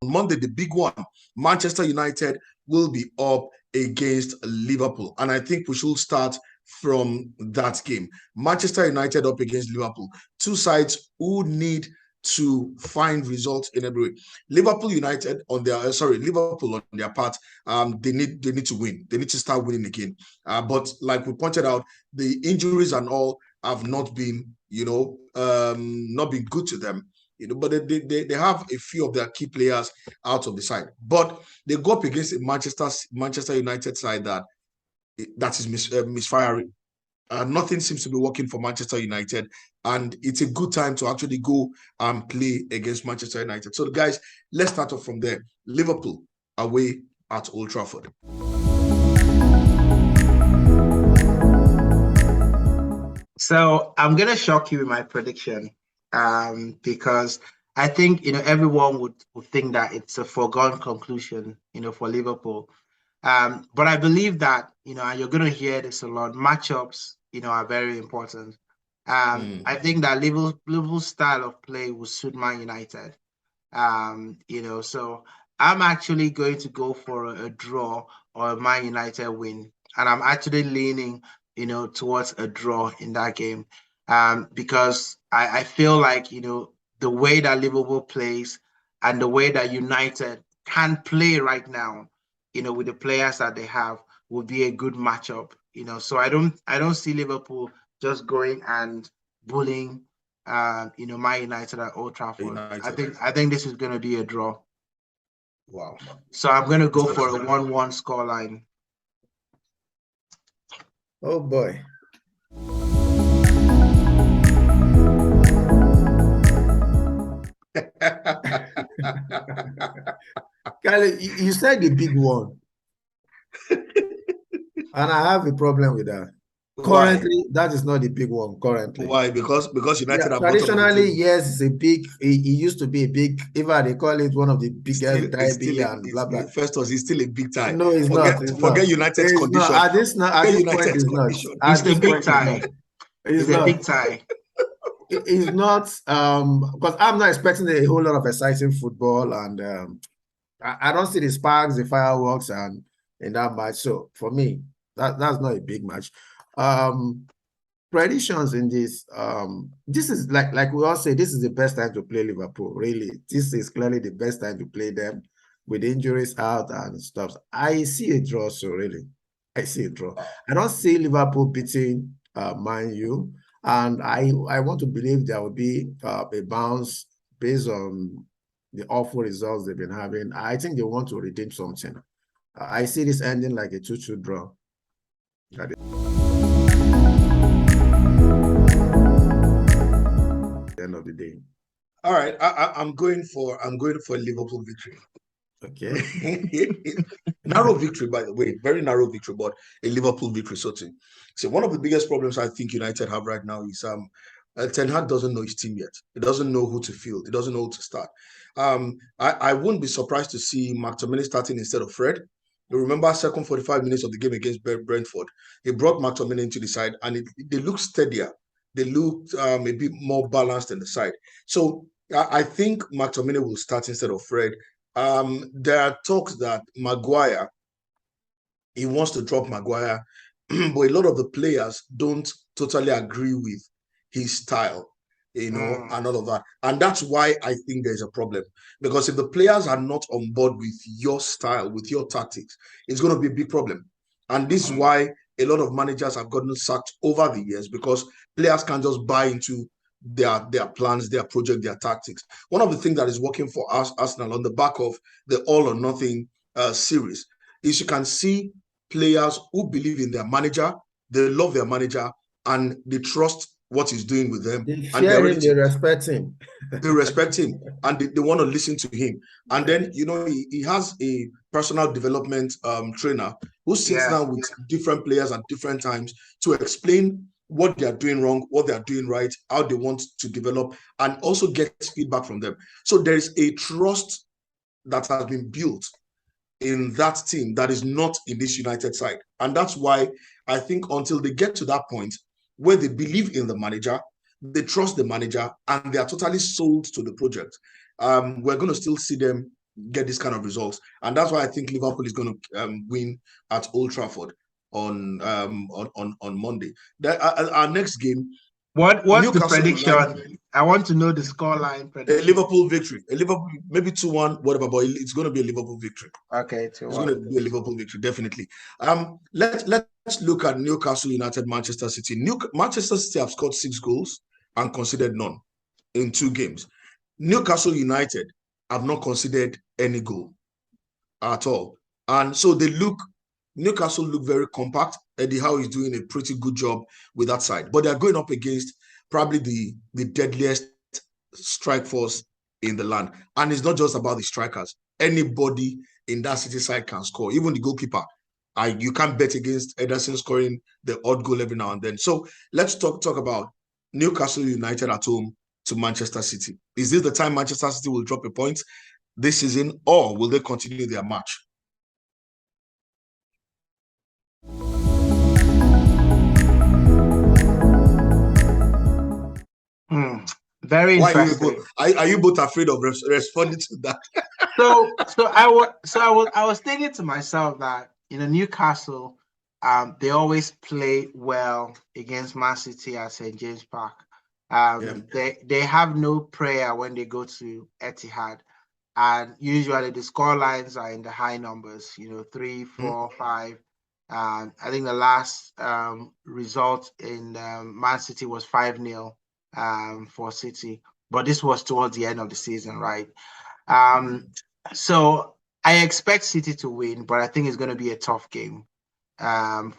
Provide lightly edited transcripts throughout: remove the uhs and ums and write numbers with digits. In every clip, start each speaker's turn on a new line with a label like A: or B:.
A: Monday, the big one, Manchester United will be up against Liverpool. And I think we should start from that game. Manchester United up against Liverpool. Two sides who need to find results in every way. Liverpool on their part, they need to win. They need to start winning again. But like we pointed out, the injuries and all have not been, not been good to them. But they have a few of their key players out of the side. But they go up against a Manchester United side that is misfiring. Nothing seems to be working for Manchester United, and it's a good time to actually go and play against Manchester United. So, guys, let's start off from there. Liverpool away at Old Trafford.
B: So I'm gonna shock you with my prediction, because I think everyone would think that it's a foregone conclusion, for Liverpool. But I believe that, and you're gonna hear this a lot, matchups, are very important. I think that Liverpool's style of play will suit Man United. So I'm actually going to go for a draw or a Man United win. And I'm actually leaning, towards a draw in that game. Because I feel like, the way that Liverpool plays and the way that United can play right now, with the players that they have, will be a good matchup. So I don't see Liverpool just going and bullying Man United at Old Trafford. I think this is going to be a draw.
A: Wow.
B: So I'm going to go for a 1-1 scoreline.
C: Oh boy. Kyle, you said the big one. And I have a problem with that. Currently, that is not the big one. Currently,
A: why? Because United are
C: traditionally, yes, it's a big. It used to be a big. Even they call it one of the biggest derby and blah blah.
A: First was, it's still a big tie.
C: No, it's not.
A: Forget United's condition.
C: At this point, it's not.
B: It's a big tie. It's a big tie.
C: It's not. Because I'm not expecting a whole lot of exciting football, and I don't see the sparks, the fireworks, and in that match. So for me, that's not a big match. Predictions in this, this is like we all say, this is the best time to play Liverpool. Really, this is clearly the best time to play them with injuries out and stuff. I see a draw. So really, I see a draw. I don't see Liverpool beating Man U, and I want to believe there will be a bounce based on the awful results they've been having. I think they want to redeem something. I see this ending like a 2-2 draw. End of the day.
A: All right, I'm going for a Liverpool victory.
C: Okay.
A: Narrow victory, by the way, very narrow victory, but a Liverpool victory. So one of the biggest problems I think United have right now is Ten Hag doesn't know his team yet. He doesn't know who to field. He doesn't know who to start. I wouldn't be surprised to see McTominay starting instead of Fred. You remember second 45 minutes of the game against Brentford, he brought McTominay into the side, and they looked steadier. They looked a bit more balanced in the side. So I think McTominay will start instead of Fred. There are talks that Maguire, he wants to drop Maguire, but a lot of the players don't totally agree with his style, and all of that. And that's why I think there's a problem. Because if the players are not on board with your style, with your tactics, it's going to be a big problem. And this is why a lot of managers have gotten sacked over the years, because players can't just buy into their plans, their project, their tactics. One of the things that is working for us, Arsenal, on the back of the all or nothing series, is you can see players who believe in their manager, they love their manager, and they trust what he's doing with them.
C: They respect him.
A: They respect him, and they want to listen to him. And then, he has a personal development trainer who sits down with different players at different times to explain what they are doing wrong, what they are doing right, how they want to develop, and also get feedback from them. So there is a trust that has been built in that team that is not in this United side. And that's why I think until they get to that point where they believe in the manager, they trust the manager, and they are totally sold to the project, we're going to still see them get this kind of results, and that's why I think Liverpool is going to win at Old Trafford on Monday. Our next game.
B: What's the
A: Newcastle
B: prediction?
A: United,
B: I want to know the scoreline prediction.
A: A Liverpool victory. A Liverpool, maybe 2-1, whatever, but it's going to be a Liverpool victory.
B: Okay, 2-1.
A: It's going to be a Liverpool victory, definitely. Let's look at Newcastle United, Manchester City. Manchester City have scored 6 goals and conceded none in 2 games. Newcastle United have not conceded any goal at all. And so Newcastle look very compact. Eddie Howe is doing a pretty good job with that side. But they're going up against probably the deadliest strike force in the land. And it's not just about the strikers. Anybody in that City side can score, even the goalkeeper. You can't bet against Ederson scoring the odd goal every now and then. So let's talk about Newcastle United at home to Manchester City. Is this the time Manchester City will drop a point this season, or will they continue their march?
B: Very interesting.
A: Are you both afraid of responding to that?
B: I was thinking to myself that Newcastle, they always play well against Man City at St. James Park. They have no prayer when they go to Etihad, and usually the score lines are in the high numbers. 3, 4, 5. I think the last result in Man City was 5-0 for City, but this was towards the end of the season, right? So I expect City to win, but I think it's going to be a tough game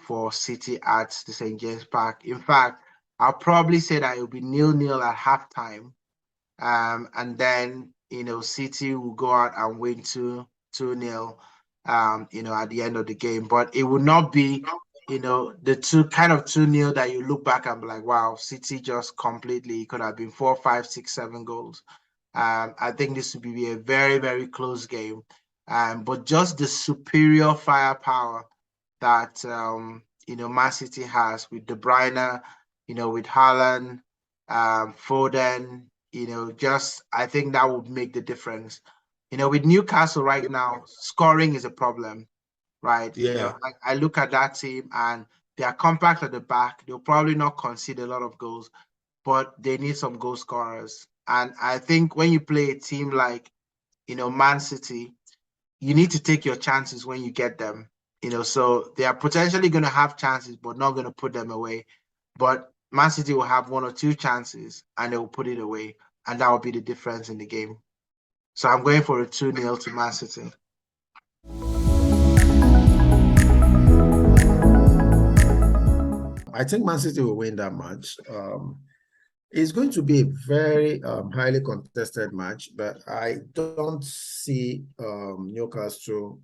B: for City at the St. James Park. In fact, I'll probably say that it will be 0-0 at halftime, and then City will go out and win 2-0 at the end of the game. But it will not be the 2-0 that you look back and be like, wow, City just completely could have been 4, 5, 6, 7 goals. I think this will be a very, very close game. But just the superior firepower that Man City has with De Bruyne, with Haaland, Foden, I think that would make the difference. With Newcastle right now, scoring is a problem, right?
A: Yeah.
B: I look at that team and they are compact at the back. They'll probably not concede a lot of goals, but they need some goal scorers. And I think when you play a team like, Man City, you need to take your chances when you get them. So they are potentially going to have chances, but not going to put them away. But Man City will have 1 or 2 chances and they will put it away. And that will be the difference in the game. So I'm going for a 2-0 to Man City.
C: I think Man City will win that match. It's going to be a very highly contested match, but I don't see Newcastle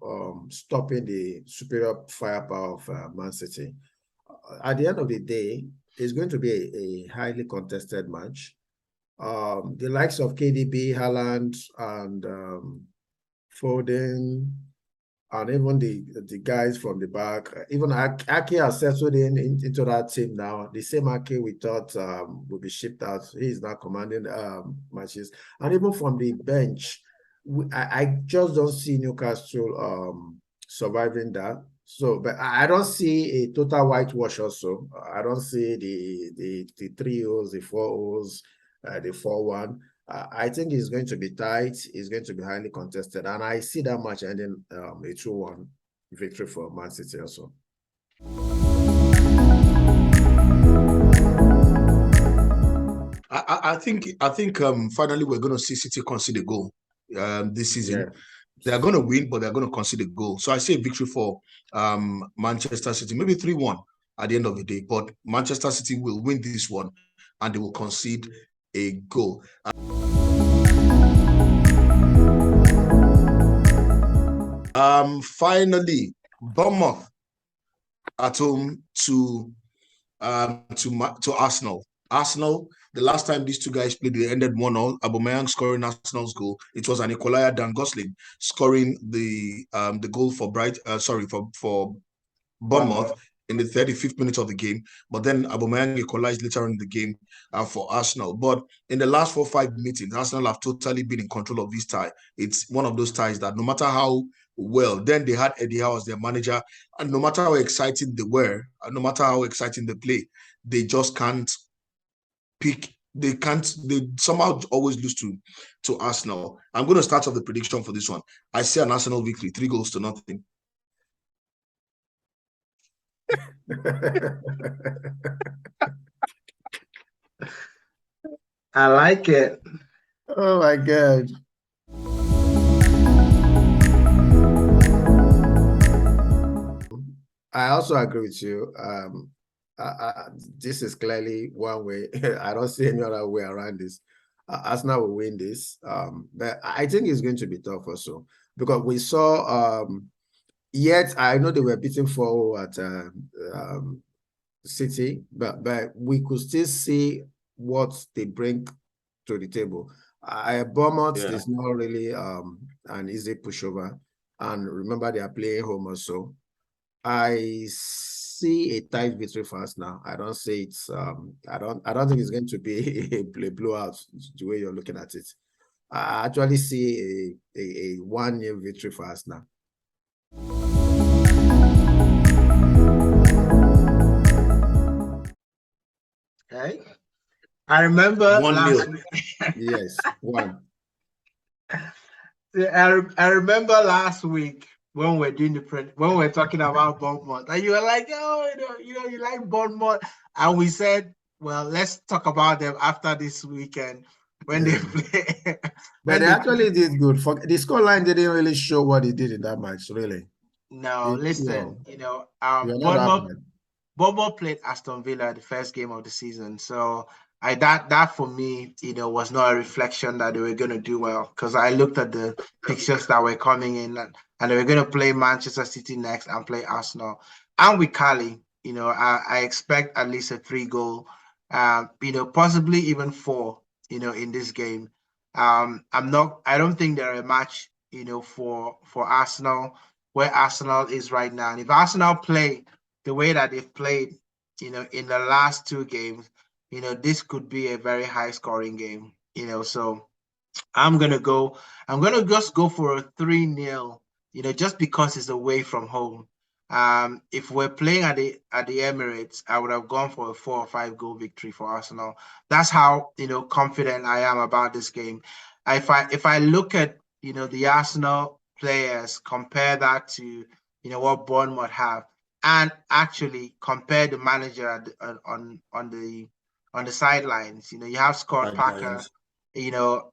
C: stopping the superior firepower of Man City. At the end of the day, it's going to be a highly contested match. The likes of KDB, Haaland, and Foden, and even the guys from the back, even Ake has settled into that team now. The same Ake we thought would be shipped out. He is now commanding matches. And even from the bench, I just don't see Newcastle surviving that. So, but I don't see a total whitewash also. I don't see the 3-0s, the 4-0s, the 4-1. I think it's going to be tight. It's going to be highly contested. And I see that match ending a 2-1 victory for Man City also.
A: I think finally we're going to see City concede a goal this season. Yeah. They're going to win, but they're going to concede a goal. So I see a victory for Manchester City, maybe 3-1 at the end of the day. But Manchester City will win this one and they will concede a goal. Finally, Bournemouth at home to Arsenal. Arsenal, the last time these two guys played, they ended 1-0. Aubameyang scoring Arsenal's goal. It was an equalizer, Dan Gosling scoring the goal for for Bournemouth. in the 35th minute of the game, but then Aubameyang equalized later on in the game for Arsenal. But in the last 4-5 meetings, Arsenal have totally been in control of this tie. It's one of those ties that no matter how well, then they had Eddie Howe as their manager, and no matter how exciting they were, and no matter how exciting they play, they just can't pick. They somehow always lose to Arsenal. I'm going to start off the prediction for this one. I say an Arsenal victory, 3-0.
B: I like it.
C: Oh my God. I also agree with you. This is clearly one way. I don't see any other way around this. Arsenal will win this. But I think it's going to be tough also because we saw. Yet I know they were beating 4 at City, but we could still see what they bring to the table. Bournemouth is not really an easy pushover, and remember they are playing home also. I see a tight victory for us now. I don't say it's I don't think it's going to be a blowout the way you're looking at it. I actually see a 1-0 victory for us now.
B: Okay. I remember last week.
C: Yes, 1.
B: I remember last week when we're doing when we're talking about Bournemouth, and you were like, "Oh, you like Bournemouth," and we said, "Well, let's talk about them after this weekend when they play."
C: But they actually did good. For the scoreline didn't really show what they did in that match, really.
B: No, listen, Bournemouth played Aston Villa the first game of the season, so that for me, was not a reflection that they were going to do well, because I looked at the fixtures that were coming in, and they were going to play Manchester City next and play Arsenal. And with Cali, I expect at least a 3-goal, possibly even 4, in this game. I don't think they're a match, for Arsenal, where Arsenal is right now. And if Arsenal play the way that they've played, in the last 2 games, this could be a very high scoring game, so I'm going to just go for a 3-0, just because it's away from home. If we're playing at the Emirates, I would have gone for a 4 or 5 goal victory for Arsenal. That's how, confident I am about this game. If I look at, the Arsenal players, compare that to, what Bournemouth have, and actually compare the manager on the sidelines. You have Scott Parker,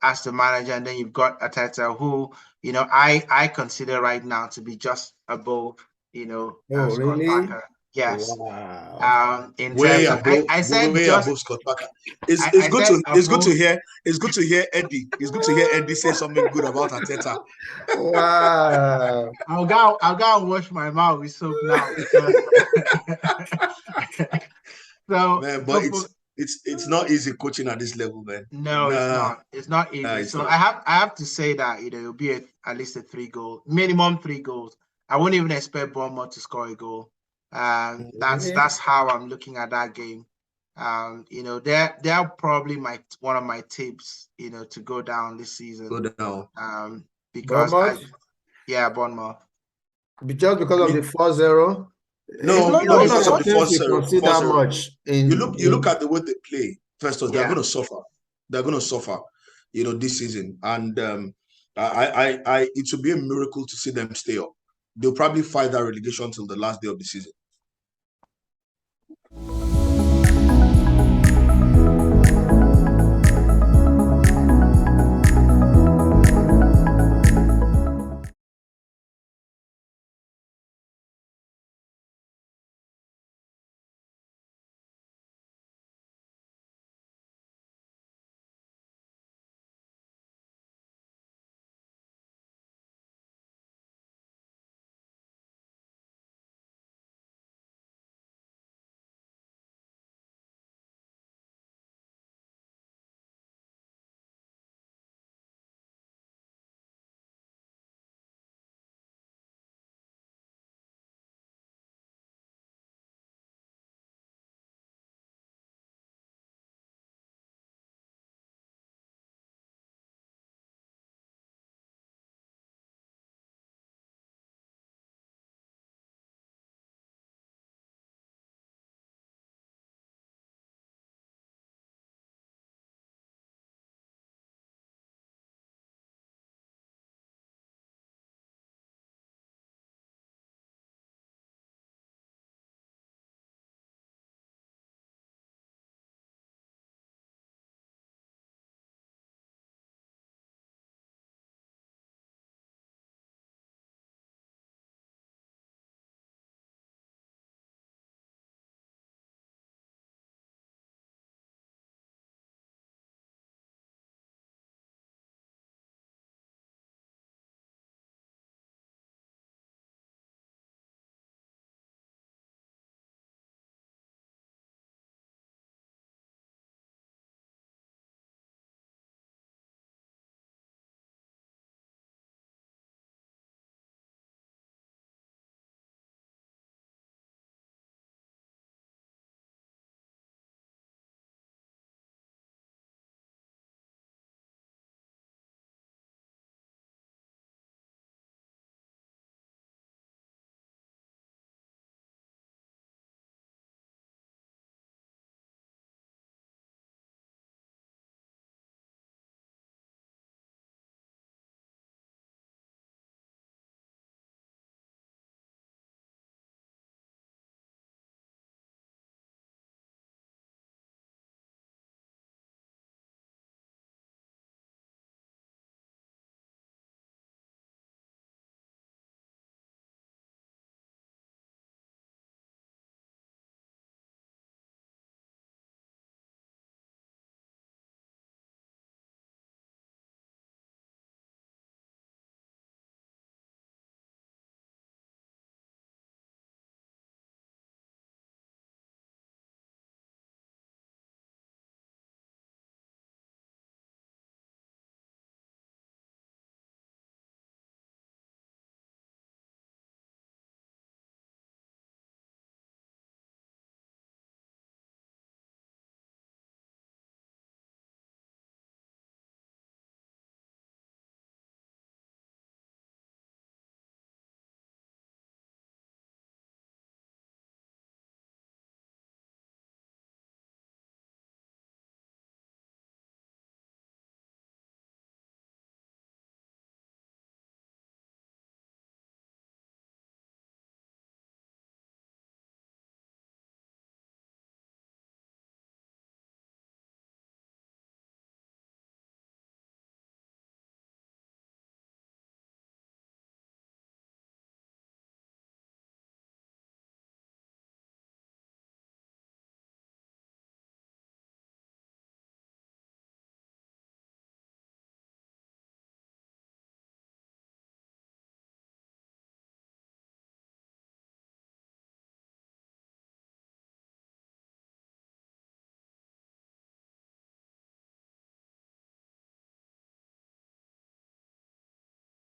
B: as the manager, and then you've got Arteta, who, I consider right now to be just above, Scott
C: really?
B: Parker. Yes.
C: Wow.
B: In
A: way
B: terms
A: above,
B: of, I said
A: way
B: just
A: above Scott Parker. It's good to hear. It's good to hear Eddie. It's good to hear Eddie say something good about Arteta.
C: Wow.
B: I'll go and wash my mouth with soap now, because so,
A: Man, but it's not easy coaching at this level, man.
B: No, it's not. It's not easy. So I have to say that it'll be at least a 3-goal, minimum 3 goals. I wouldn't even expect Bournemouth to score a goal. That's how I'm looking at that game. They're probably one of my tips, to go down this season.
A: Go down.
B: Because
C: Bournemouth?
B: Bournemouth.
C: Just because of the 4-0?
A: No,
B: not
A: because of the
C: 4-0. Much
A: you look at the way they play. First of all, they're going to suffer. They're going to suffer, this season. And it would be a miracle to see them stay up. They'll probably fight that relegation till the last day of the season.